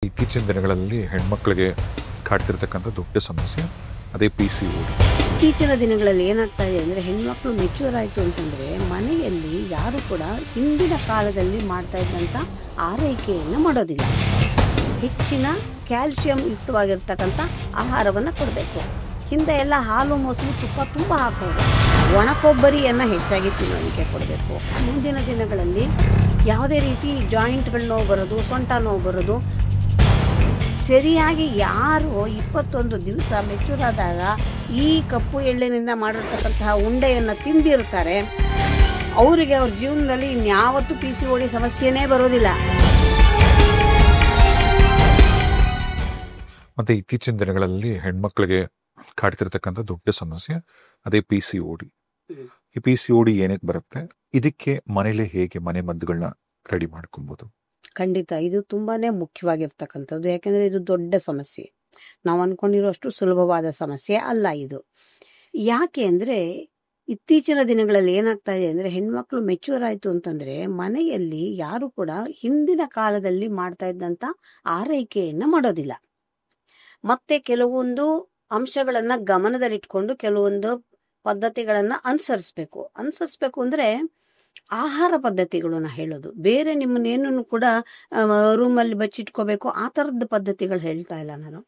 ಇತ್ತೀಚಿನ ದಿನಗಳಲ್ಲಿ ಹೆಣ್ಮಕ್ಳಿಗೆ ಕಾಡ್ತಿರ್ತಕ್ಕಂಥ ದೊಡ್ಡ ಸಮಸ್ಯೆ ಅದೇ PCOD. ಇತ್ತೀಚಿನ ದಿನಗಳಲ್ಲಿ ಏನಾಗ್ತಾ ಇದೆ ಅಂದರೆ ಹೆಣ್ಮಕ್ಳು ಮೆಚ್ಯೂರ್ ಆಯಿತು ಅಂತಂದರೆ ಮನೆಯಲ್ಲಿ ಯಾರು ಕೂಡ ಹಿಂದಿನ ಕಾಲದಲ್ಲಿ ಮಾಡ್ತಾ ಇದ್ದಂಥ ಆರೈಕೆಯನ್ನು ಮಾಡೋದಿಲ್ಲ. ಹೆಚ್ಚಿನ ಕ್ಯಾಲ್ಸಿಯಂ ಯುಕ್ತವಾಗಿರ್ತಕ್ಕಂಥ ಆಹಾರವನ್ನು ಕೊಡಬೇಕು. ಹಿಂದೆ ಎಲ್ಲ ಹಾಲು ಮೊಸರು ತುಪ್ಪ ತುಂಬ ಹಾಕೋದು. ಒಣ ಕೊಬ್ಬರಿಯನ್ನು ಹೆಚ್ಚಾಗಿ ತಿನ್ನೋದಕ್ಕೆ ಕೊಡಬೇಕು. ಮುಂದಿನ ದಿನಗಳಲ್ಲಿ ಯಾವುದೇ ರೀತಿ ಜಾಯಿಂಟ್ಗಳ ನೋವು ಬರೋದು, ಸೊಂಟ ನೋವು ಬರೋದು, ಸರಿಯಾಗಿ ಯಾರು 21 ದಿವಸ ಮೆಚೂರ್ ಆದಾಗ ಈ ಕಪ್ಪು ಎಳ್ಳಿನಿಂದ ಮಾಡಿರ್ತಕ್ಕಂತಹ ಉಂಡೆಯನ್ನು ತಿಂದಿರ್ತಾರೆ, ಅವರಿಗೆ ಅವ್ರ ಜೀವನದಲ್ಲಿ ಇನ್ಯಾವತ್ತೂ PCOD ಸಮಸ್ಯೆನೇ ಬರೋದಿಲ್ಲ. ಮತ್ತು ಇತ್ತೀಚಿನ ದಿನಗಳಲ್ಲಿ ಹೆಣ್ಮಕ್ಳಿಗೆ ಕಾಡ್ತಿರ್ತಕ್ಕಂಥ ದೊಡ್ಡ ಸಮಸ್ಯೆ ಅದೇ PCOD. ಈ PCOD ಏನಕ್ಕೆ ಬರುತ್ತೆ, ಇದಕ್ಕೆ ಮನೇಲಿ ಹೇಗೆ ಮನೆ ಮದ್ದುಗಳನ್ನ ರೆಡಿ ಮಾಡ್ಕೊಬೋದು? ಖಂಡಿತ ಇದು ತುಂಬಾ ಮುಖ್ಯವಾಗಿರ್ತಕ್ಕಂಥದ್ದು. ಯಾಕೆಂದರೆ ಇದು ದೊಡ್ಡ ಸಮಸ್ಯೆ, ನಾವು ಅಂದ್ಕೊಂಡಿರೋಷ್ಟು ಸುಲಭವಾದ ಸಮಸ್ಯೆ ಅಲ್ಲ ಇದು. ಯಾಕೆ ಅಂದರೆ ಇತ್ತೀಚಿನ ದಿನಗಳಲ್ಲಿ ಏನಾಗ್ತಾ ಇದೆ ಅಂದರೆ ಹೆಣ್ಮಕ್ಳು ಮೆಚ್ಯೂರ್ ಆಯಿತು ಅಂತಂದರೆ ಮನೆಯಲ್ಲಿ ಯಾರು ಕೂಡ ಹಿಂದಿನ ಕಾಲದಲ್ಲಿ ಮಾಡ್ತಾ ಇದ್ದಂಥ ಆರೈಕೆಯನ್ನು ಮಾಡೋದಿಲ್ಲ. ಮತ್ತು ಕೆಲವೊಂದು ಅಂಶಗಳನ್ನು ಗಮನದಲ್ಲಿಟ್ಕೊಂಡು ಕೆಲವೊಂದು ಪದ್ಧತಿಗಳನ್ನು ಅನುಸರಿಸ್ಬೇಕು ಅಂದರೆ ಆಹಾರ ಪದ್ಧತಿಗಳನ್ನ ಹೇಳೋದು ಬೇರೆ. ನಿಮ್ಮನ್ನೇನು ಕೂಡ ರೂಮಲ್ಲಿ ಬಚ್ಚಿಟ್ಕೋಬೇಕು ಆ ಥರದ ಪದ್ಧತಿಗಳು ಹೇಳ್ತಾ ಇಲ್ಲ ನಾನು.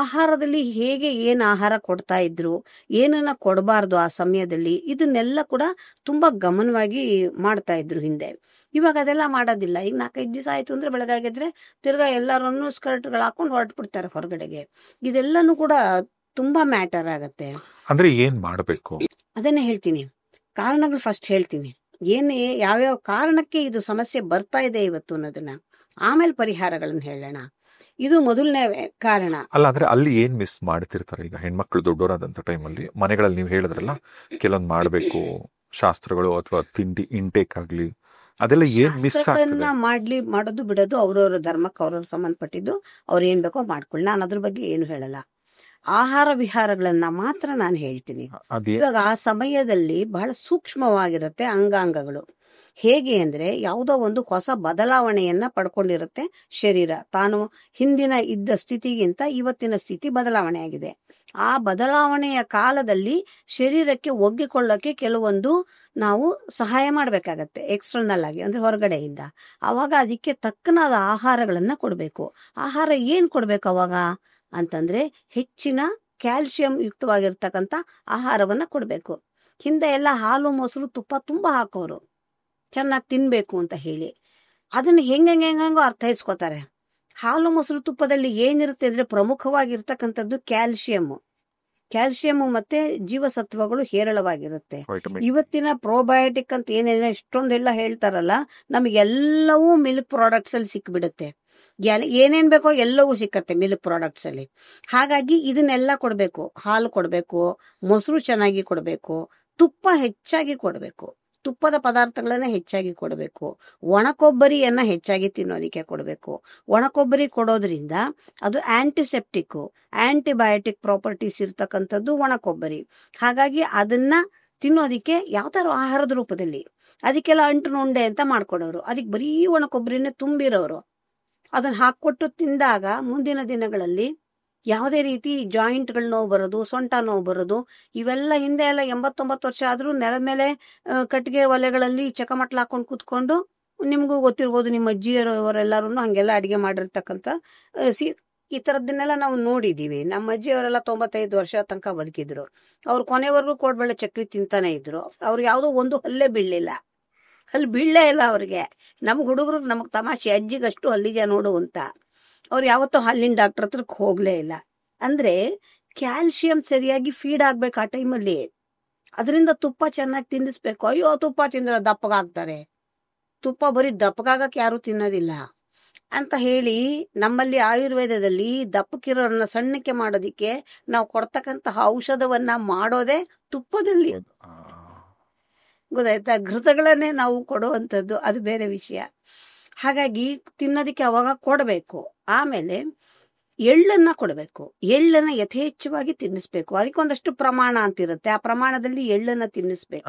ಆಹಾರದಲ್ಲಿ ಹೇಗೆ ಏನು ಆಹಾರ ಕೊಡ್ತಾ ಇದ್ರು, ಏನನ್ನ ಕೊಡಬಾರ್ದು ಆ ಸಮಯದಲ್ಲಿ, ಇದನ್ನೆಲ್ಲ ಕೂಡ ತುಂಬ ಗಮನವಾಗಿ ಮಾಡ್ತಾ ಇದ್ರು ಹಿಂದೆ. ಇವಾಗ ಅದೆಲ್ಲ ಮಾಡೋದಿಲ್ಲ. ಈಗ 4-5 ದಿವಸ ಆಯಿತು ಅಂದರೆ ಬೆಳಗಾಗಿದ್ರೆ ತಿರ್ಗಾ ಎಲ್ಲರೂ ಸ್ಕರ್ಟ್ಗಳು ಹಾಕೊಂಡು ಹೊರಟ್ಬಿಡ್ತಾರೆ ಹೊರಗಡೆಗೆ. ಇದೆಲ್ಲನೂ ಕೂಡ ತುಂಬ ಮ್ಯಾಟರ್ ಆಗತ್ತೆ. ಅಂದರೆ ಏನು ಮಾಡಬೇಕು ಅದನ್ನೇ ಹೇಳ್ತೀನಿ. ಕಾರಣಗಳು ಫಸ್ಟ್ ಹೇಳ್ತೀನಿ, ಯಾವ್ಯಾವ ಕಾರಣಕ್ಕೆ ಇದು ಸಮಸ್ಯೆ ಬರ್ತಾ ಇದೆ ಇವತ್ತು ಅನ್ನೋದನ್ನ, ಆಮೇಲೆ ಪರಿಹಾರಗಳನ್ನ ಹೇಳೋಣ. ಇದು ಮೊದಲನೇ ಕಾರಣ ಅಲ್ಲ. ಅಂದ್ರೆ ಅಲ್ಲಿ ಏನ್ ಮಿಸ್ ಮಾಡ್ತಿರ್ತಾರೆ ಈಗ ಹೆಣ್ಮಕ್ಳು ದೊಡ್ಡವರಾದಂಥ ಟೈಮಲ್ಲಿ ಮನೆಗಳಲ್ಲಿ? ನೀವು ಹೇಳಿದ್ರಲ್ಲ ಕೆಲವೊಂದು ಮಾಡಬೇಕು ಶಾಸ್ತ್ರಗಳು ಅಥವಾ ತಿಂಡಿ ಇಂಟೇಕ್ ಆಗ್ಲಿ, ಅದೆಲ್ಲ ಏನ್ ಮಿಸ್ ಆಗ್ತದೆ? ಮಾಡೋದು ಬಿಡೋದು ಅವ್ರವ್ರ ಧರ್ಮಕ್ಕೆ ಅವ್ರವ್ರ ಸಂಬಂಧಪಟ್ಟಿದ್ದು, ಅವ್ರು ಏನ್ ಬೇಕೋ ಮಾಡ್ಕೊಳ್ಳಿ. ನಾನು ಅದ್ರ ಬಗ್ಗೆ ಏನು ಹೇಳಲ್ಲ. ಆಹಾರ ವಿಹಾರಗಳನ್ನ ಮಾತ್ರ ನಾನು ಹೇಳ್ತೀನಿ. ಇವಾಗ ಆ ಸಮಯದಲ್ಲಿ ಬಹಳ ಸೂಕ್ಷ್ಮವಾಗಿರುತ್ತೆ ಅಂಗಾಂಗಗಳು. ಹೇಗೆ ಅಂದ್ರೆ ಯಾವುದೋ ಒಂದು ಹೊಸ ಬದಲಾವಣೆಯನ್ನ ಪಡ್ಕೊಂಡಿರುತ್ತೆ ಶರೀರ. ತಾನು ಹಿಂದಿನ ಇದ್ದ ಸ್ಥಿತಿಗಿಂತ ಇವತ್ತಿನ ಸ್ಥಿತಿ ಬದಲಾವಣೆ ಆಗಿದೆ. ಆ ಬದಲಾವಣೆಯ ಕಾಲದಲ್ಲಿ ಶರೀರಕ್ಕೆ ಒಗ್ಗಿಕೊಳ್ಳೋಕೆ ಕೆಲವೊಂದು ನಾವು ಸಹಾಯ ಮಾಡಬೇಕಾಗತ್ತೆ, ಎಕ್ಸ್ಟರ್ನಲ್ ಆಗಿ ಅಂದ್ರೆ ಹೊರಗಡೆಯಿಂದ. ಅವಾಗ ಅದಕ್ಕೆ ತಕ್ಕನಾದ ಆಹಾರಗಳನ್ನ ಕೊಡಬೇಕು. ಆಹಾರ ಏನು ಕೊಡ್ಬೇಕು ಅವಾಗ ಅಂತಂದ್ರೆ ಹೆಚ್ಚಿನ ಕ್ಯಾಲ್ಸಿಯಂ ಯುಕ್ತವಾಗಿರ್ತಕ್ಕಂಥ ಆಹಾರವನ್ನ ಕೊಡಬೇಕು. ಹಿಂದೆ ಎಲ್ಲ ಹಾಲು ಮೊಸರು ತುಪ್ಪ ತುಂಬ ಹಾಕೋರು, ಚೆನ್ನಾಗಿ ತಿನ್ಬೇಕು ಅಂತ ಹೇಳಿ. ಅದನ್ನ ಹೆಂಗೋ ಅರ್ಥೈಸ್ಕೋತಾರೆ. ಹಾಲು ಮೊಸರು ತುಪ್ಪದಲ್ಲಿ ಏನಿರುತ್ತೆ ಅಂದ್ರೆ ಪ್ರಮುಖವಾಗಿರ್ತಕ್ಕಂಥದ್ದು ಕ್ಯಾಲ್ಸಿಯಂ ಮತ್ತೆ ಜೀವಸತ್ವಗಳು ಹೇರಳವಾಗಿರುತ್ತೆ. ಇವತ್ತಿನ ಪ್ರೋಬಯೋಟಿಕ್ ಅಂತ ಏನೇನೋ ಇಷ್ಟೊಂದೆಲ್ಲ ಹೇಳ್ತಾರಲ್ಲ, ನಮಗೆಲ್ಲವೂ ಮಿಲ್ಕ್ ಪ್ರಾಡಕ್ಟ್ಸ್ ಅಲ್ಲಿ ಸಿಕ್ಬಿಡುತ್ತೆ. ಏನೇನ್ ಬೇಕೋ ಎಲ್ಲವೂ ಸಿಕ್ಕತ್ತೆ ಮಿಲ್ಕ್ ಪ್ರಾಡಕ್ಟ್ಸ್ ಅಲ್ಲಿ. ಹಾಗಾಗಿ ಇದನ್ನೆಲ್ಲ ಕೊಡಬೇಕು. ಹಾಲು ಕೊಡಬೇಕು, ಮೊಸರು ಚೆನ್ನಾಗಿ ಕೊಡಬೇಕು, ತುಪ್ಪ ಹೆಚ್ಚಾಗಿ ಕೊಡಬೇಕು, ತುಪ್ಪದ ಪದಾರ್ಥಗಳನ್ನ ಹೆಚ್ಚಾಗಿ ಕೊಡಬೇಕು, ಒಣ ಕೊಬ್ಬರಿಯನ್ನ ಹೆಚ್ಚಾಗಿ ತಿನ್ನೋದಿಕ್ಕೆ ಕೊಡಬೇಕು. ಒಣ ಕೊಬ್ಬರಿ ಕೊಡೋದ್ರಿಂದ ಅದು ಆಂಟಿಸೆಪ್ಟಿಕ್, ಆಂಟಿಬಯೋಟಿಕ್ ಪ್ರಾಪರ್ಟೀಸ್ ಇರ್ತಕ್ಕಂಥದ್ದು ಒಣ ಕೊಬ್ಬರಿ. ಹಾಗಾಗಿ ಅದನ್ನ ತಿನ್ನೋದಿಕ್ಕೆ ಯಾವ್ದಾರು ಆಹಾರದ ರೂಪದಲ್ಲಿ, ಅದಕ್ಕೆಲ್ಲ ಅಂಟು ಉಂಡೆ ಅಂತ ಮಾಡ್ಕೊಡೋರು, ಅದಕ್ಕೆ ಬರೀ ಒಣ ಕೊಬ್ಬರಿನೇ ತುಂಬಿರೋರು. ಅದನ್ನ ಹಾಕ್ಕೊಟ್ಟು ತಿಂದಾಗ ಮುಂದಿನ ದಿನಗಳಲ್ಲಿ ಯಾವುದೇ ರೀತಿ ಜಾಯಿಂಟ್ಗಳ ನೋವು ಬರೋದು, ಸೊಂಟ ನೋವು ಬರೋದು, ಇವೆಲ್ಲ ಹಿಂದೆ ಎಲ್ಲ 89 ವರ್ಷ ಆದ್ರೂ ನೆಲದ ಮೇಲೆ ಕಟ್ಟಿಗೆ ಒಲೆಗಳಲ್ಲಿ ಚಕಮಟ್ಲ ಹಾಕೊಂಡು ಕೂತ್ಕೊಂಡು, ನಿಮಗೂ ಗೊತ್ತಿರ್ಬೋದು, ನಿಮ್ಮ ಅಜ್ಜಿಯವರೆಲ್ಲರೂ ಹಂಗೆಲ್ಲ ಅಡಿಗೆ ಮಾಡಿರ್ತಕ್ಕಂಥ ಈ ಥರದ್ದನ್ನೆಲ್ಲ ನಾವು ನೋಡಿದ್ದೀವಿ. ನಮ್ಮ ಅಜ್ಜಿಯವರೆಲ್ಲ 95 ವರ್ಷ ತನಕ ಬದುಕಿದ್ರು. ಅವ್ರು ಕೊನೆವರೆಗೂ ಕೋಡ್ಬಳೆ ಚಕ್ಲಿ ತಿಂತಾನೆ ಇದ್ರು. ಅವ್ರು ಯಾವುದೋ ಒಂದು ಹಲ್ಲೇ ಬೀಳಲೇ ಇಲ್ಲ ಅವ್ರಿಗೆ. ನಮ್ಗೆ ಹುಡುಗರು ನಮಗೆ ತಮಾಷೆ, ಅಜ್ಜಿಗಷ್ಟು ಹಲ್ಲಿಗೆ ನೋಡು ಅಂತ. ಅವ್ರು ಯಾವತ್ತೂ ಹಲ್ಲಿನ ಡಾಕ್ಟರ್ ಹತ್ರಕ್ಕೆ ಹೋಗಲೇ ಇಲ್ಲ. ಅಂದರೆ ಕ್ಯಾಲ್ಸಿಯಂ ಸರಿಯಾಗಿ ಫೀಡ್ ಆಗ್ಬೇಕು ಆ ಟೈಮಲ್ಲಿ. ಅದರಿಂದ ತುಪ್ಪ ಚೆನ್ನಾಗಿ ತಿನ್ನಿಸ್ಬೇಕು. ಅಯ್ಯೋ ತುಪ್ಪ ತಿಂದ್ರೆ ದಪ್ಪಗಾಗ್ತಾರೆ, ತುಪ್ಪ ಬರೀ ದಪ್ಪಗಾಗಕ್ಕೆ ಯಾರೂ ತಿನ್ನೋದಿಲ್ಲ ಅಂತ ಹೇಳಿ ನಮ್ಮಲ್ಲಿ ಆಯುರ್ವೇದದಲ್ಲಿ ದಪ್ಪಕ್ಕಿರೋರನ್ನ ಸಣ್ಣಕ್ಕೆ ಮಾಡೋದಿಕ್ಕೆ ನಾವು ಕೊಡ್ತಕ್ಕಂತಹ ಔಷಧವನ್ನ ಮಾಡೋದೇ ತುಪ್ಪದಲ್ಲಿ. ಗೊತ್ತಾಯ್ತಾ? ಘೃತಗಳನ್ನೇ ನಾವು ಕೊಡುವಂಥದ್ದು, ಅದು ಬೇರೆ ವಿಷಯ. ಹಾಗಾಗಿ ತಿನ್ನೋದಕ್ಕೆ ಅವಾಗ ಕೊಡಬೇಕು. ಆಮೇಲೆ ಎಳ್ಳನ್ನ ಕೊಡಬೇಕು. ಎಳ್ಳನ್ನ ಯಥೇಚ್ಛವಾಗಿ ತಿನ್ನಿಸ್ಬೇಕು. ಅದಕ್ಕೊಂದಷ್ಟು ಪ್ರಮಾಣ ಅಂತಿರುತ್ತೆ, ಆ ಪ್ರಮಾಣದಲ್ಲಿ ಎಳ್ಳನ್ನ ತಿನ್ನಿಸ್ಬೇಕು.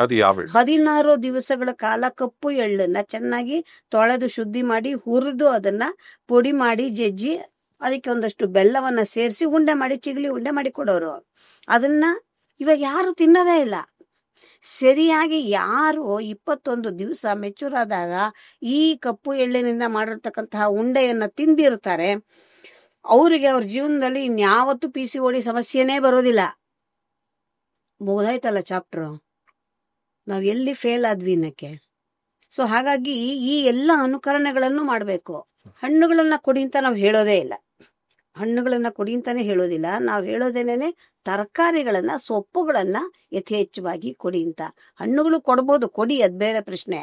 16 ದಿವಸಗಳ ಕಾಲ ಕಪ್ಪು ಎಳ್ಳನ್ನ ಚೆನ್ನಾಗಿ ತೊಳೆದು ಶುದ್ಧಿ ಮಾಡಿ ಹುರಿದು ಅದನ್ನ ಪುಡಿ ಮಾಡಿ ಜಜ್ಜಿ ಅದಕ್ಕೆ ಒಂದಷ್ಟು ಬೆಲ್ಲವನ್ನ ಸೇರಿಸಿ ಉಂಡೆ ಮಾಡಿ ಚಿಗಲಿ ಉಂಡೆ ಮಾಡಿ ಕೊಡೋರು. ಅದನ್ನ ಇವಾಗ ಯಾರು ತಿನ್ನೋದೇ ಇಲ್ಲ. ಸರಿಯಾಗಿ ಯಾರು 21 ದಿವಸ ಮೆಚೂರ್ ಆದಾಗ ಈ ಕಪ್ಪು ಎಳ್ಳಿನಿಂದ ಮಾಡಿರ್ತಕ್ಕಂತಹ ಉಂಡೆಯನ್ನ ತಿಂದಿರ್ತಾರೆ, ಅವರಿಗೆ ಅವ್ರ ಜೀವನದಲ್ಲಿ ಇನ್ಯಾವತ್ತೂ PCOD ಸಮಸ್ಯೆನೇ ಬರೋದಿಲ್ಲ. ಮುಗ್ದಾಯ್ತಲ್ಲ ಚಾಪ್ಟರ್. ನಾವ್ ಎಲ್ಲಿ ಫೇಲ್ ಆದ್ವಿ ಅನ್ನಕ್ಕೆ. ಸೊ ಹಾಗಾಗಿ ಈ ಎಲ್ಲ ಅನುಕರಣೆಗಳನ್ನು ಮಾಡಬೇಕು. ಹಣ್ಣುಗಳನ್ನ ಕೊಡಿ ಅಂತ ನಾವು ಹೇಳೋದೇ ಇಲ್ಲ. ಹಣ್ಣುಗಳನ್ನ ಕೊಡಿ ಅಂತಾನೆ ಹೇಳೋದಿಲ್ಲ. ನಾವು ಹೇಳೋದೇನೇನೆ ತರಕಾರಿಗಳನ್ನ, ಸೊಪ್ಪುಗಳನ್ನ ಯಥೇಚ್ಛವಾಗಿ ಕೊಡಿ ಅಂತ. ಹಣ್ಣುಗಳು ಕೊಡ್ಬೋದು, ಕೊಡಿ, ಅದ್ ಬೇಡ ಪ್ರಶ್ನೆ.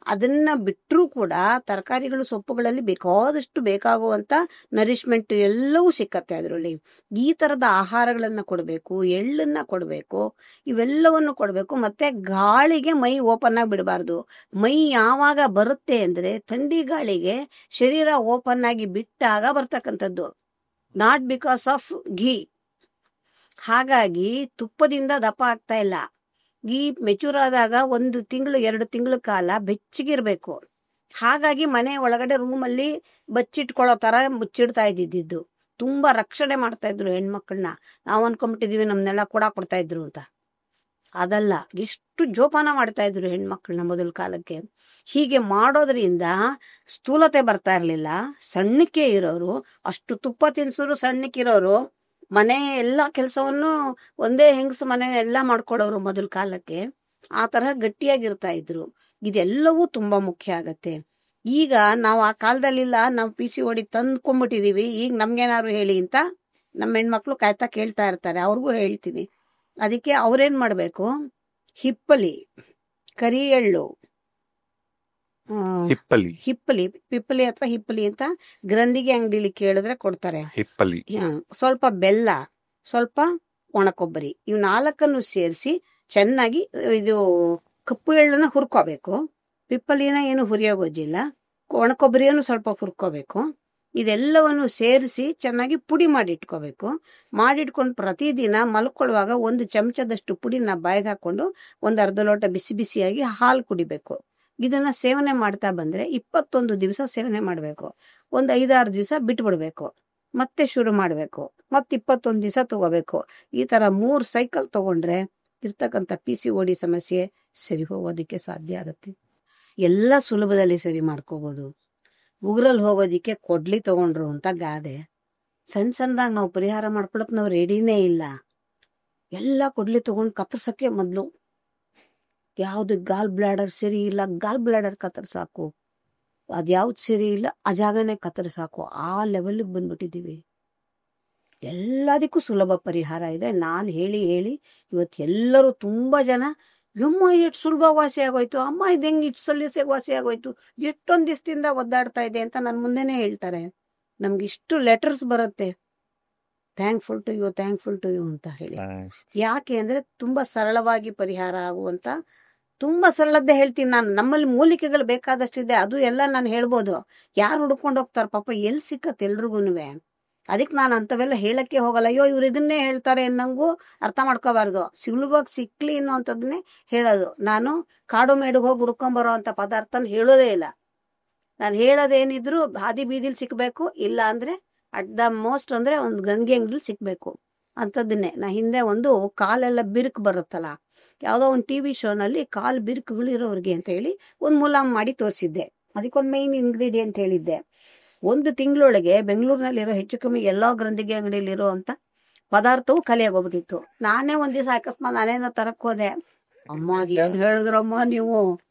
ಅದನ್ನ ಬಿಟ್ಟರೂ ಕೂಡ ತರಕಾರಿಗಳು, ಸೊಪ್ಪುಗಳಲ್ಲಿ ಬೇಕಾದಷ್ಟು ಬೇಕಾಗುವಂತ ನರಿಶ್ಮೆಂಟ್ ಎಲ್ಲವೂ ಸಿಕ್ಕತ್ತೆ ಅದರಲ್ಲಿ. ಈ ತರದ ಆಹಾರಗಳನ್ನ ಕೊಡಬೇಕು, ಎಳ್ಳನ್ನ ಕೊಡಬೇಕು, ಇವೆಲ್ಲವನ್ನು ಕೊಡಬೇಕು. ಮತ್ತೆ ಗಾಳಿಗೆ ಮೈ ಓಪನ್ ಆಗಿ ಬಿಡಬಾರ್ದು. ಮೈ ಯಾವಾಗ ಬರುತ್ತೆ ಅಂದ್ರೆ ಥಂಡಿ ಗಾಳಿಗೆ ಶರೀರ ಓಪನ್ ಆಗಿ ಬಿಟ್ಟಾಗ ಬರ್ತಕ್ಕಂಥದ್ದು, ನಾಟ್ ಬಿಕಾಸ್ ಆಫ್ ಘೀ. ಹಾಗಾಗಿ ತುಪ್ಪದಿಂದ ದಪ್ಪ ಆಗ್ತಾ ಇಲ್ಲ. ಘೀ ಮೆಚೂರ್ ಆದಾಗ 1 ತಿಂಗಳು 2 ತಿಂಗಳ ಕಾಲ ಬೆಚ್ಚಗಿರ್ಬೇಕು. ಹಾಗಾಗಿ ಮನೆ ಒಳಗಡೆ ರೂಮಲ್ಲಿ ಬಚ್ಚಿಟ್ಕೊಳ್ಳೋ ತರ ಮುಚ್ಚಿಡ್ತಾ ಇದ್ದಿದ್ದು. ತುಂಬಾ ರಕ್ಷಣೆ ಮಾಡ್ತಾ ಇದ್ರು ಹೆಣ್ಮಕ್ಳನ್ನ. ನಾವು ಅನ್ಕೊಂಡ್ಬಿಟ್ಟಿದೀವಿ ನಮ್ನೆಲ್ಲ ಕೊಡ್ತಾ ಇದ್ರು ಅಂತ. ಅದಲ್ಲ, ಎಷ್ಟು ಜೋಪಾನ ಮಾಡ್ತಾ ಇದ್ರು ಹೆಣ್ಮಕ್ಳನ್ನ ಮೊದಲ ಕಾಲಕ್ಕೆ. ಹೀಗೆ ಮಾಡೋದ್ರಿಂದ ಸ್ಥೂಲತೆ ಬರ್ತಾ ಇರ್ಲಿಲ್ಲ. ಸಣ್ಣಕ್ಕೆ ಇರೋರು, ಅಷ್ಟು ತುಪ್ಪ ತಿನ್ಸೋರು ಸಣ್ಣಕ್ಕಿರೋರು, ಮನೆ ಎಲ್ಲ ಕೆಲಸವನ್ನು ಒಂದೇ ಹೆಂಗಸು ಮನೆ ಎಲ್ಲ ಮಾಡ್ಕೊಡೋರು ಮೊದಲ ಕಾಲಕ್ಕೆ. ಆ ತರಹ ಗಟ್ಟಿಯಾಗಿರ್ತಾ ಇದ್ರು. ಇದೆಲ್ಲವೂ ತುಂಬಾ ಮುಖ್ಯ ಆಗತ್ತೆ. ಈಗ ನಾವು ಆ ಕಾಲದಲ್ಲಿಲ್ಲ, ನಾವು PCOD ತಂದ್ಕೊಂಡ್ಬಿಟ್ಟಿದೀವಿ, ಈಗ ನಮ್ಗೇನಾದ್ರು ಹೇಳಿ ಅಂತ ನಮ್ಮ ಹೆಣ್ಮಕ್ಳು ಕಾಯ್ತಾ ಕೇಳ್ತಾ ಇರ್ತಾರೆ. ಅವ್ರಿಗೂ ಹೇಳ್ತೀನಿ. ಅದಕ್ಕೆ ಅವ್ರೇನ್ ಮಾಡ್ಬೇಕು, ಹಿಪ್ಪಲಿ, ಕರಿ ಎಳ್ಳು, ಹಿಪ್ಪಲಿ ಅಥವಾ ಹಿಪ್ಪಲಿ ಅಂತ ಗ್ರಂಥಿಗೆ ಅಂಗಡಿಲಿ ಕೇಳಿದ್ರೆ ಕೊಡ್ತಾರೆ. ಹಿಪ್ಪಲಿ, ಸ್ವಲ್ಪ ಬೆಲ್ಲ, ಸ್ವಲ್ಪ ಒಣಕೊಬ್ಬರಿ, ಇವ್ 4 ಸೇರಿಸಿ ಚೆನ್ನಾಗಿ ಇದು ಕಪ್ಪು ಎಳ್ಳನ್ನ ಹುರ್ಕೋಬೇಕು. ಪಿಪ್ಪಲಿನ ಏನು ಹುರಿಯೋಗೋಜಿಲ್ಲ. ಒಣಕೊಬ್ಬರಿಯನ್ನು ಸ್ವಲ್ಪ ಹುರ್ಕೋಬೇಕು. ಇದೆಲ್ಲವನ್ನು ಸೇರಿಸಿ ಚೆನ್ನಾಗಿ ಪುಡಿ ಮಾಡಿಟ್ಕೋಬೇಕು. ಮಾಡಿಟ್ಕೊಂಡು ಪ್ರತಿದಿನ ಮಲ್ಕೊಳ್ಳುವಾಗ 1 ಚಮಚದಷ್ಟು ಪುಡಿನ ಬಾಯಿಗೆ ಹಾಕೊಂಡು 1 ಅರ್ಧ ಲೋಟ ಬಿಸಿ ಬಿಸಿಯಾಗಿ ಹಾಲು ಕುಡಿಬೇಕು. ಇದನ್ನ ಸೇವನೆ ಮಾಡ್ತಾ ಬಂದ್ರೆ 21 ದಿವಸ ಸೇವನೆ ಮಾಡಬೇಕು. 5-6 ದಿವಸ ಬಿಟ್ಬಿಡ್ಬೇಕು. ಮತ್ತೆ ಶುರು ಮಾಡಬೇಕು. ಮತ್ತೆ 21 ದಿವಸ ತಗೋಬೇಕು. ಈ ತರ 3 ಸೈಕಲ್ ತಗೊಂಡ್ರೆ ಇರ್ತಕ್ಕಂಥ PCOD ಸಮಸ್ಯೆ ಸರಿ ಹೋಗೋದಿಕ್ಕೆ ಸಾಧ್ಯ ಆಗುತ್ತೆ. ಎಲ್ಲ ಸುಲಭದಲ್ಲಿ ಸರಿ ಮಾಡ್ಕೋಬಹುದು. ಉಗುರಲ್ಲಿ ಹೋಗೋದಿಕ್ಕೆ ಕೊಡ್ಲಿ ತಗೊಂಡ್ರು ಅಂತ ಗಾದೆ. ಸಣ್ಣದಾಗ ನಾವು ಪರಿಹಾರ ಮಾಡ್ಕೊಳಕ್ ನಾವು ರೆಡಿನೇ ಇಲ್ಲ. ಎಲ್ಲ ಕೊಡ್ಲಿ ತಗೊಂಡು ಕತ್ತರ್ಸಕ್ಕೆ ಮೊದ್ಲು ಯಾವ್ದು ಗಾಲ್ ಬ್ಲಾಡರ್ ಸರಿ ಇಲ್ಲ, ಗಾಲ್ ಬ್ಲಾಡರ್ ಕತ್ತರ್ಸಾಕು. ಅದ್ಯಾವ್ದು ಸರಿ ಇಲ್ಲ, ಆ ಜಾಗನೇ ಕತ್ತರ್ಸಾಕು. ಆ ಲೆವೆಲ್ ಬಂದ್ಬಿಟ್ಟಿದೀವಿ. ಎಲ್ಲದಕ್ಕೂ ಸುಲಭ ಪರಿಹಾರ ಇದೆ. ನಾನು ಹೇಳಿ ಇವತ್ತು ಎಲ್ಲರೂ ತುಂಬಾ ಜನ ಯಮ್ಮ ಎಷ್ಟು ಸುಲಭ ವಾಸಿ ಆಗೋಯ್ತು, ಅಮ್ಮ ಇದು ಹೆಂಗ್ ಇಷ್ಟು ಸಲ್ಲಿಸೆ ವಾಸಿ ಆಗೋಯ್ತು, ಎಷ್ಟೊಂದ್ ದಿವಸದಿಂದ ಒದ್ದಾಡ್ತಾ ಇದೆ ಅಂತ ನನ್ ಮುಂದೆನೆ ಹೇಳ್ತಾರೆ. ನಮ್ಗೆ ಇಷ್ಟು ಲೆಟರ್ಸ್ ಬರುತ್ತೆ, ಥ್ಯಾಂಕ್ಫುಲ್ ಟು ಯು ಅಂತ ಹೇಳಿ. ಯಾಕೆ ಅಂದ್ರೆ ತುಂಬಾ ಸರಳವಾಗಿ ಪರಿಹಾರ ಆಗುವಂತ, ತುಂಬಾ ಸರಳದ್ದೇ ಹೇಳ್ತೀನಿ ನಾನು. ನಮ್ಮಲ್ಲಿ ಮೂಲಿಕೆಗಳು ಬೇಕಾದಷ್ಟಿದೆ, ಅದು ಎಲ್ಲ ನಾನು ಹೇಳ್ಬೋದು. ಯಾರು ಹುಡ್ಕೊಂಡು ಹೋಗ್ತಾರ ಪಾಪ, ಎಲ್ಲಿ ಸಿಕ್ಕತ್ತೆ ಎಲ್ರಿಗೂನುವೆ. ಅದಕ್ಕೆ ನಾನು ಅಂತವೆಲ್ಲ ಹೇಳಕ್ಕೆ ಹೋಗಲ್ಲ. ಅಯ್ಯೋ ಇವ್ರು ಇದನ್ನೇ ಹೇಳ್ತಾರೆ ಅನ್ನಂಗೂ ಅರ್ಥ ಮಾಡ್ಕೋಬಾರ್ದು. ಸುಲಭವಾಗಿ ಸಿಕ್ಲಿ ಅನ್ನೋಂಥದ್ದನ್ನೇ ಹೇಳೋದು. ನಾನು ಕಾಡು ಮೇಡಿಗೆ ಹೋಗಿ ಹುಡ್ಕೊಂಬರೋ ಅಂತ ಪದಾರ್ಥನ ಹೇಳೋದೇ ಇಲ್ಲ. ನಾನು ಹೇಳೋದೇನಿದ್ರು ಹಾದಿ ಬೀದಿಲಿ ಸಿಕ್ಬೇಕು, ಇಲ್ಲ ಅಂದ್ರೆ ಅಟ್ ದ ಮೋಸ್ಟ್ ಅಂದ್ರೆ ಒಂದು ಗಂಗೆ ಅಂಗಡಿಲಿ ಸಿಕ್ಬೇಕು ಅಂತದನ್ನೇ. ನಾ ಹಿಂದೆ ಒಂದು ಕಾಲೆಲ್ಲ ಬಿರುಕು ಬರುತ್ತಲ್ಲ, ಯಾವುದೋ ಒಂದು TV ಶೋನಲ್ಲಿ ಕಾಲು ಬಿರುಕುಗಳು ಇರೋರಿಗೆ ಅಂತ ಹೇಳಿ ಒಂದು ಮುಲಾಮ್ ಮಾಡಿ ತೋರಿಸಿದ್ದೆ. ಅದಕ್ಕೊಂದು ಮೈನ್ ಇಂಗ್ರೀಡಿಯೆಂಟ್ ಹೇಳಿದ್ದೆ. 1 ತಿಂಗಳೊಳಗೆ ಬೆಂಗಳೂರಿನಲ್ಲಿರೋ ಹೆಚ್ಚು ಕಮ್ಮಿ ಎಲ್ಲಾ ಗ್ರಂಥಿಗೆ ಅಂಗಡಿಯಲ್ಲಿರೋ ಅಂತ ಪದಾರ್ಥವು ಖಾಲಿಯಾಗೋಗ್ಬಿಟ್ಟಿತ್ತು. ನಾನೇ ಒಂದ್ ದಿವಸ ಅಕಸ್ಮಾತ್ ನಾನೇನೋ ತರಕ್ ಹೋದೆ. ಅಮ್ಮ ಏನ್ ಹೇಳಿದ್ರಮ್ಮ ನೀವು,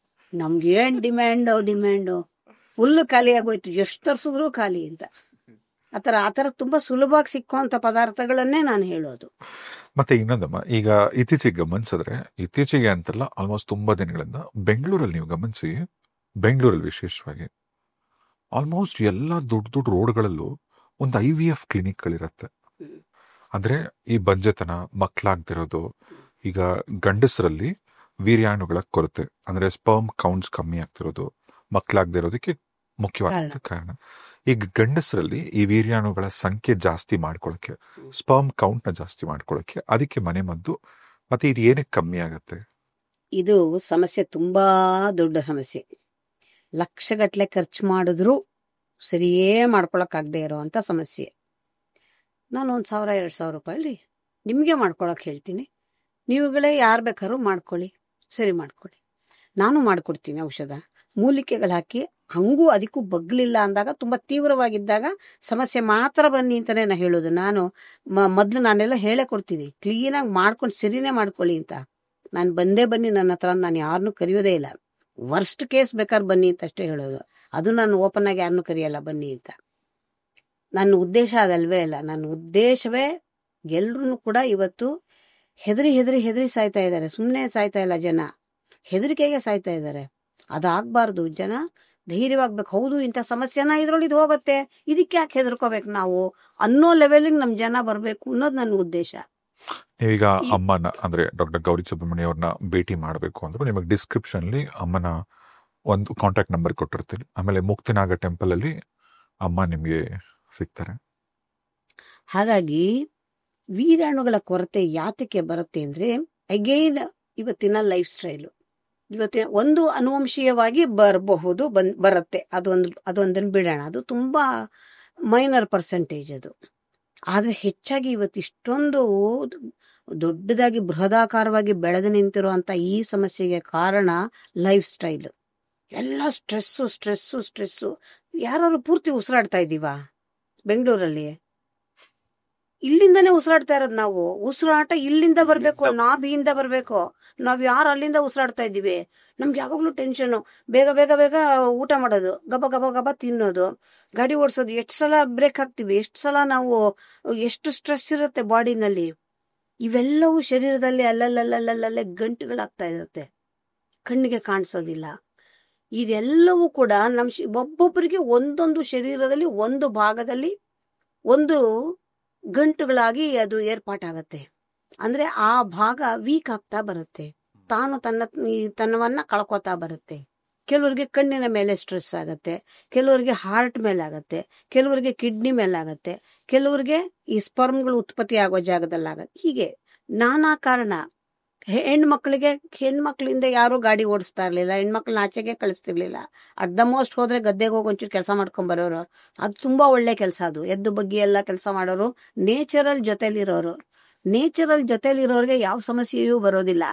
ನಮ್ಗೇನ್ ಡಿಮ್ಯಾಂಡು ಫುಲ್ ಖಾಲಿ ಆಗೋಯ್ತು, ಎಷ್ಟು ತರ್ಸಿದ್ರು ಖಾಲಿ ಅಂತ. ಆತರ ತುಂಬಾ ಸುಲಭವಾಗಿ ಸಿಕ್ಕುವಂತ ಪದಾರ್ಥಗಳನ್ನೇ ನಾನು ಹೇಳೋದು. ಮತ್ತೆ ಇನ್ನೊಂದಮ್ಮ, ಈಗ ಇತ್ತೀಚೆಗೆ ಗಮನಿಸಿದ್ರೆ, ಇತ್ತೀಚೆಗೆ ಅಂತಲ್ಲ ಆಲ್ಮೋಸ್ಟ್ ತುಂಬಾ ದಿನಗಳಿಂದ ಬೆಂಗಳೂರಲ್ಲಿ ನೀವು ಗಮನಿಸಿ, ಬೆಂಗಳೂರಲ್ಲಿ ವಿಶೇಷವಾಗಿ ಆಲ್ಮೋಸ್ಟ್ ಎಲ್ಲ ದೊಡ್ಡ ರೋಡ್ಗಳಲ್ಲೂ ಒಂದು IVF ಕ್ಲಿನಿಕ್ಗಳಿರತ್ತೆ. ಅಂದ್ರೆ ಈ ಬಂಜೆತನ, ಮಕ್ಕಳಾಗ್ದಿರೋದು, ಈಗ ಗಂಡಸರಲ್ಲಿ ವೀರ್ಯಾಣುಗಳ ಕೊರತೆ ಅಂದ್ರೆ ಸ್ಪರ್ಮ್ ಕೌಂಟ್ಸ್ ಕಮ್ಮಿ ಆಗ್ತಿರೋದು, ಮಕ್ಕಳಾಗ್ದಿರೋದಕ್ಕೆ ಮುಖ್ಯವಾದ ಕಾರಣ. ಈಗ ಗಂಡಸರಲ್ಲಿ ಈ ವೀರ್ಯಾಣುಗಳ ಸಂಖ್ಯೆ ಜಾಸ್ತಿ ಮಾಡ್ಕೊಳಕ್ಕೆ, ಸ್ಪರ್ಮ್ ಕೌಂಟ್ ನ ಜಾಸ್ತಿ ಮಾಡ್ಕೊಳಕ್ಕೆ ಅದಕ್ಕೆ ಮನೆ ಮದ್ದು. ಮತ್ತೆ ಇದು ಏನಕ್ಕೆ ಕಮ್ಮಿ ಆಗತ್ತೆ? ಇದು ಸಮಸ್ಯೆ ತುಂಬಾ ದೊಡ್ಡ ಸಮಸ್ಯೆ. ಲಕ್ಷಗಟ್ಲೆ ಖರ್ಚು ಮಾಡಿದ್ರು ಸರಿಯೇ ಮಾಡ್ಕೊಳಕ್ ಆಗದೆ ಇರೋಂತ ಸಮಸ್ಯೆ. ನಾನು 1,000-2,000 ರೂಪಾಯಿ ನಿಮಗೆ ಮಾಡ್ಕೊಳಕ್ಕೆ ಹೇಳ್ತೀನಿ. ನೀವುಗಳೇ ಯಾರು ಬೇಕಾದ್ರೂ ಮಾಡ್ಕೊಳ್ಳಿ, ಸರಿ ಮಾಡ್ಕೊಳ್ಳಿ, ನಾನು ಮಾಡಿಕೊಡ್ತೀನಿ ಔಷಧ. ಮೂಲಿಕೆಗಳು ಹಾಕಿ ಹಂಗೂ ಅದಕ್ಕೂ ಬಗ್ಲಿಲ್ಲ ಅಂದಾಗ, ತುಂಬ ತೀವ್ರವಾಗಿದ್ದಾಗ ಸಮಸ್ಯೆ ಮಾತ್ರ ಬನ್ನಿ ಅಂತಲೇ ನಾನು ಹೇಳೋದು. ನಾನು ಮೊದಲು ನಾನೆಲ್ಲ ಹೇಳೇ ಕೊಡ್ತೀನಿ, ಕ್ಲೀನಾಗಿ ಮಾಡ್ಕೊಂಡು ಸರಿನೇ ಮಾಡ್ಕೊಳ್ಳಿ ಅಂತ. ನಾನು ಬಂದೇ ಬನ್ನಿ, ನನ್ನ ಹತ್ರ ನಾನು ಯಾರನ್ನೂ ಕರೆಯೋದೇ ಇಲ್ಲ. ವರ್ಸ್ಟ್ ಕೇಸ್ ಬೇಕಾದ್ರೆ ಬನ್ನಿ ಅಂತ ಅಷ್ಟೇ ಹೇಳೋದು. ಅದು ನಾನು ಓಪನ್ ಆಗಿ ಯಾರನ್ನೂ ಕರೆಯಲ್ಲ ಬನ್ನಿ ಅಂತ. ನನ್ನ ಉದ್ದೇಶ ಅದಲ್ವೇ ಇಲ್ಲ. ನನ್ನ ಉದ್ದೇಶವೇ ಎಲ್ರೂ ಕೂಡ ಇವತ್ತು ಹೆದರಿ ಸಾಯ್ತಾ ಇದ್ದಾರೆ. ಸುಮ್ಮನೆ ಸಾಯ್ತಾ ಇಲ್ಲ ಜನ, ಹೆದರಿಕೆಗೆ ಸಾಯ್ತಾ ಇದ್ದಾರೆ. ಅದಾಗಬಾರ್ದು. ಜನ ಧೈರ್ಯವಾಗ್ಬೇಕು. ಹೌದು, ಇಂಥ ಸಮಸ್ಯೆನ ಇದ್ರೊಳಗೆ ಇದು ಹೋಗುತ್ತೆ, ಇದಕ್ಕೆ ಯಾಕೆ ಹೆದರ್ಕೋಬೇಕು ನಾವು ಅನ್ನೋ ಲೆವೆಲಿಗೆ ನಮ್ಮ ಜನ ಬರಬೇಕು ಅನ್ನೋದು ನನ್ನ ಉದ್ದೇಶ. ಈಗ ಅಮ್ಮನ ಅಂದ್ರೆ ಡಾಕ್ಟರ್ ಗೌರಿ ಸುಬ್ರಹ್ಮಣ್ಯ ಅವ್ರನ್ನ ಭೇಟಿ ಮಾಡಬೇಕು ಅಂದ್ರೆ ನಿಮಗೆ ಡಿಸ್ಕ್ರಿಪ್ಷನ್ಲಿ ಅಮ್ಮನ ಒಂದು ಕಾಂಟ್ಯಾಕ್ಟ್ ನಂಬರ್ ಕೊಟ್ಟಿರ್ತೀನಿ. ಆಮೇಲೆ ಮುಕ್ತಿನಾಗ ಟೆಂಪಲ್ ಅಲ್ಲಿ ಅಮ್ಮ ನಿಮಗೆ ಸಿಗ್ತಾರೆ. ಹಾಗಾಗಿ ವೀರಾಣುಗಳ ಕೊರತೆ ಯಾತಕ್ಕೆ ಬರುತ್ತೆ ಅಂದ್ರೆ, ಅಗೈನ್ ಇವತ್ತಿನ ಲೈಫ್ ಸ್ಟೈಲು, ಇವತ್ತಿನ ಒಂದು ಅನುವಂಶೀಯವಾಗಿ ಬರಬಹುದು, ಬರುತ್ತೆ. ಅದೊಂದನ್ನು ಬಿಡೋಣ, ಅದು ತುಂಬಾ ಮೈನರ್ ಪರ್ಸೆಂಟೇಜ್ ಅದು. ಆದರೆ ಹೆಚ್ಚಾಗಿ ಇವತ್ತು ಇಷ್ಟೊಂದು ದೊಡ್ಡದಾಗಿ ಬೃಹದಾಕಾರವಾಗಿ ಬೆಳೆದು ನಿಂತಿರುವಂಥ ಈ ಸಮಸ್ಯೆಗೆ ಕಾರಣ ಲೈಫ್ ಸ್ಟೈಲು. ಎಲ್ಲ ಸ್ಟ್ರೆಸ್ಸು. ಯಾರು ಪೂರ್ತಿ ಉಸಿರಾಡ್ತಾ ಇದ್ದೀವಾ ಬೆಂಗಳೂರಲ್ಲಿ? ಇಲ್ಲಿಂದನೇ ಉಸಿರಾಡ್ತಾ ಇರೋದು ನಾವು. ಉಸಿರಾಟ ಇಲ್ಲಿಂದ ಬರಬೇಕು, ನಾಭಿಯಿಂದ ಬರಬೇಕು. ನಾವು ಯಾರು ಅಲ್ಲಿಂದ ಉಸಿರಾಡ್ತಾ ಇದ್ದೀವಿ? ನಮ್ಗೆ ಯಾವಾಗಲೂ ಟೆನ್ಷನು. ಬೇಗ ಬೇಗ ಬೇಗ ಊಟ ಮಾಡೋದು, ಗಬ ತಿನ್ನೋದು, ಗಾಡಿ ಓಡಿಸೋದು, ಎಷ್ಟು ಸಲ ಬ್ರೇಕ್ ಹಾಕ್ತೀವಿ, ಎಷ್ಟು ಸಲ ನಾವು, ಎಷ್ಟು ಸ್ಟ್ರೆಸ್ ಇರುತ್ತೆ ಬಾಡಿನಲ್ಲಿ. ಇವೆಲ್ಲವೂ ಶರೀರದಲ್ಲಿ ಅಲ್ಲಲ್ಲೇ ಗಂಟುಗಳಾಗ್ತಾ ಇರುತ್ತೆ, ಕಣ್ಣಿಗೆ ಕಾಣಿಸೋದಿಲ್ಲ. ಇದೆಲ್ಲವೂ ಕೂಡ ನಮ್ಮ ಒಬ್ಬೊಬ್ಬರಿಗೆ ಒಂದೊಂದು ಶರೀರದಲ್ಲಿ ಒಂದು ಭಾಗದಲ್ಲಿ ಒಂದು ಗಂಟುಗಳಾಗಿ ಅದು ಏರ್ಪಾಟಾಗತ್ತೆ. ಅಂದ್ರೆ ಆ ಭಾಗ ವೀಕ್ ಆಗ್ತಾ ಬರುತ್ತೆ, ತಾನು ತನ್ನವನ್ನ ಕಳ್ಕೊತಾ ಬರುತ್ತೆ. ಕೆಲವರಿಗೆ ಕಣ್ಣಿನ ಮೇಲೆ ಸ್ಟ್ರೆಸ್ ಆಗತ್ತೆ, ಕೆಲವರಿಗೆ ಹಾರ್ಟ್ ಮೇಲೆ ಆಗತ್ತೆ, ಕೆಲವರಿಗೆ ಕಿಡ್ನಿ ಮೇಲೆ ಆಗತ್ತೆ, ಕೆಲವರಿಗೆ ಈ ಸ್ಪರ್ಮ್ಗಳು ಉತ್ಪತ್ತಿ ಆಗೋ ಜಾಗದಲ್ಲಾಗತ್ತೆ. ಹೀಗೆ ನಾನಾ ಕಾರಣ. ಹೆಣ್ಮಕ್ಳಿಂದ ಯಾರು ಗಾಡಿ ಓಡಿಸ್ತಾ ಇರ್ಲಿಲ್ಲ, ಹೆಣ್ಮಕ್ಳನ್ನ ಆಚೆಗೆ ಕಳಿಸ್ತಿರ್ಲಿಲ್ಲ. ಅಟ್ ದ ಮೋಸ್ಟ್ ಹೋದ್ರೆ ಗದ್ದೆಗೆ ಹೋಗಿ ಒಂಚೂರು ಕೆಲಸ ಮಾಡ್ಕೊಂಡ್ ಬರೋರು, ಅದು ತುಂಬಾ ಒಳ್ಳೆ ಕೆಲಸ. ಅದು ಎದ್ದು ಬಗ್ಗೆ ಎಲ್ಲ ಕೆಲಸ ಮಾಡೋರು, ನೇಚರಲ್ ಜೊತೆಲಿರೋರಿಗೆ ಯಾವ ಸಮಸ್ಯೆಯೂ ಬರೋದಿಲ್ಲ.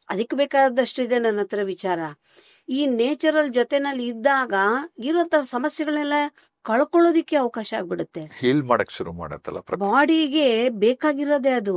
ಅದಕ್ಕೆ ಬೇಕಾದಷ್ಟಿದೆ ನನ್ನ ಹತ್ರ ವಿಚಾರ. ಈ ನೇಚರಲ್ ಜೊತೆನಲ್ಲಿ ಇದ್ದಾಗ ಇರೋಂಥ ಸಮಸ್ಯೆಗಳನ್ನೆಲ್ಲ ಕಳ್ಕೊಳ್ಳೋದಿಕ್ಕೆ ಅವಕಾಶ ಆಗ್ಬಿಡುತ್ತೆ. ಹೀಲ್ ಮಾಡಕ್ ಶುರು ಮಾಡತ್ತಲ್ಲ ಬಾಡಿಗೆ ಬೇಕಾಗಿರೋದೇ ಅದು.